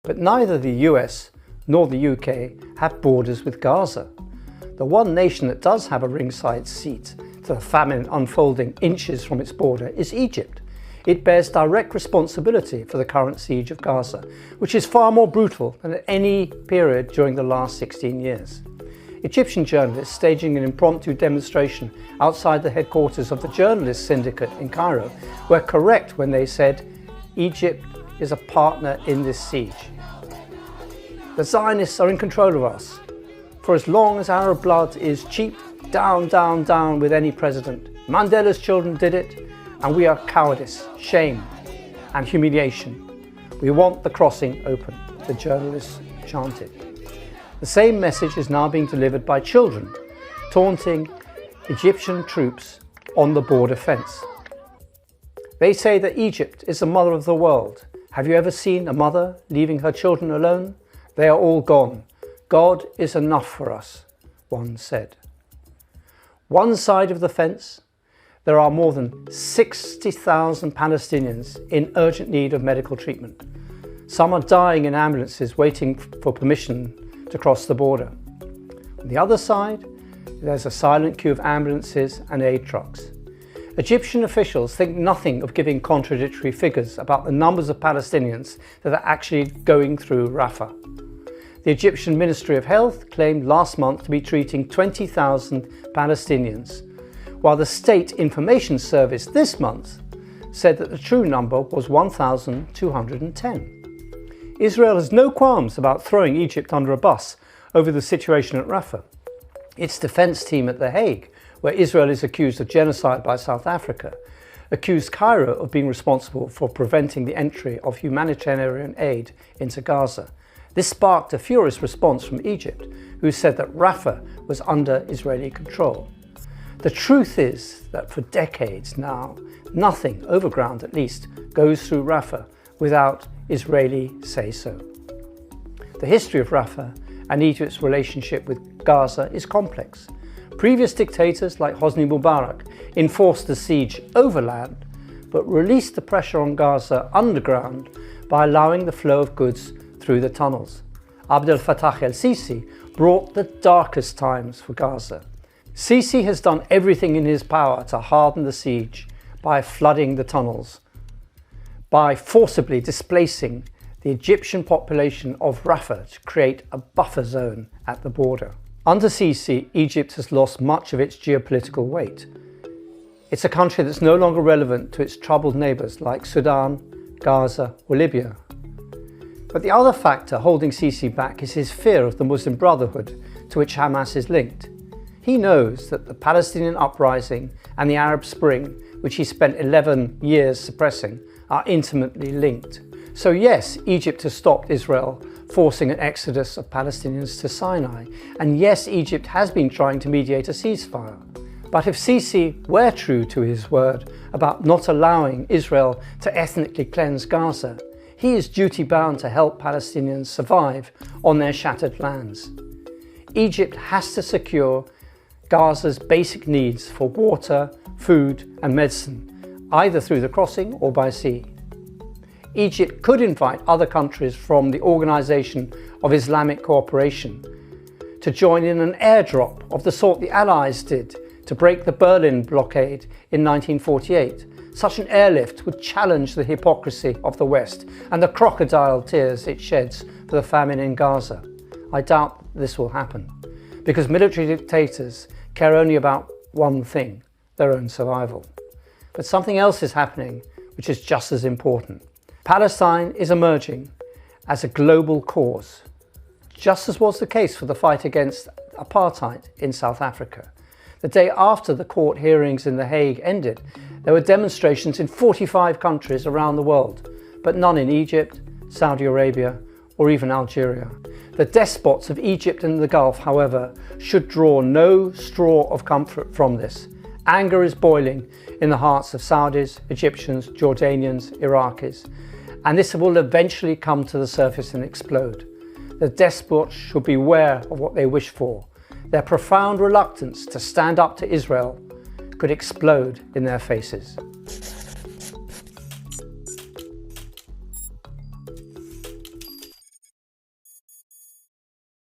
But neither the US nor the UK have borders with Gaza. The one nation that does have a ringside seat to the famine unfolding inches from its border is Egypt. It bears direct responsibility for the current siege of Gaza, which is far more brutal than at any period during the last 16 years. Egyptian journalists staging an impromptu demonstration outside the headquarters of the Journalists Syndicate in Cairo were correct when they said Egypt is a partner in this siege. The Zionists are in control of us. For as long as Arab blood is cheap, down, down, down with any president. Mandela's children did it, and we are cowardice, shame and humiliation. We want the crossing open, the journalists chanted. The same message is now being delivered by children, taunting Egyptian troops on the border fence. They say that Egypt is the mother of the world. Have you ever seen a mother leaving her children alone? They are all gone. God is enough for us, one said. One side of the fence, there are more than 60,000 Palestinians in urgent need of medical treatment. Some are dying in ambulances waiting for permission to cross the border. On the other side, there's a silent queue of ambulances and aid trucks. Egyptian officials think nothing of giving contradictory figures about the numbers of Palestinians that are actually going through Rafah. The Egyptian Ministry of Health claimed last month to be treating 20,000 Palestinians, while the State Information Service this month said that the true number was 1,210. Israel has no qualms about throwing Egypt under a bus over the situation at Rafah. Its defence team at The Hague, where Israel is accused of genocide by South Africa, accused Cairo of being responsible for preventing the entry of humanitarian aid into Gaza. This sparked a furious response from Egypt, who said that Rafah was under Israeli control. The truth is that for decades now, nothing, overground at least, goes through Rafah without Israeli say-so. The history of Rafah and Egypt's relationship with Gaza is complex. Previous dictators like Hosni Mubarak enforced the siege overland, but released the pressure on Gaza underground by allowing the flow of goods through the tunnels. Abdel Fattah el-Sisi brought the darkest times for Gaza. Sisi has done everything in his power to harden the siege by flooding the tunnels, by forcibly displacing the Egyptian population of Rafah to create a buffer zone at the border. Under Sisi, Egypt has lost much of its geopolitical weight. It's a country that's no longer relevant to its troubled neighbours like Sudan, Gaza or Libya. But the other factor holding Sisi back is his fear of the Muslim Brotherhood, to which Hamas is linked. He knows that the Palestinian uprising and the Arab Spring, which he spent 11 years suppressing, are intimately linked. So yes, Egypt has stopped Israel forcing an exodus of Palestinians to Sinai. And yes, Egypt has been trying to mediate a ceasefire. But if Sisi were true to his word about not allowing Israel to ethnically cleanse Gaza, he is duty-bound to help Palestinians survive on their shattered lands. Egypt has to secure Gaza's basic needs for water, food and medicine, either through the crossing or by sea. Egypt could invite other countries from the Organization of Islamic Cooperation to join in an airdrop of the sort the Allies did to break the Berlin blockade in 1948. Such an airlift would challenge the hypocrisy of the West and the crocodile tears it sheds for the famine in Gaza. I doubt this will happen, because military dictators care only about one thing, their own survival. But something else is happening which is just as important. Palestine is emerging as a global cause, just as was the case for the fight against apartheid in South Africa. The day after the court hearings in The Hague ended, there were demonstrations in 45 countries around the world, but none in Egypt, Saudi Arabia, or even Algeria. The despots of Egypt and the Gulf, however, should draw no straw of comfort from this. Anger is boiling in the hearts of Saudis, Egyptians, Jordanians, Iraqis, and this will eventually come to the surface and explode. The despots should beware of what they wish for. Their profound reluctance to stand up to Israel could explode in their faces.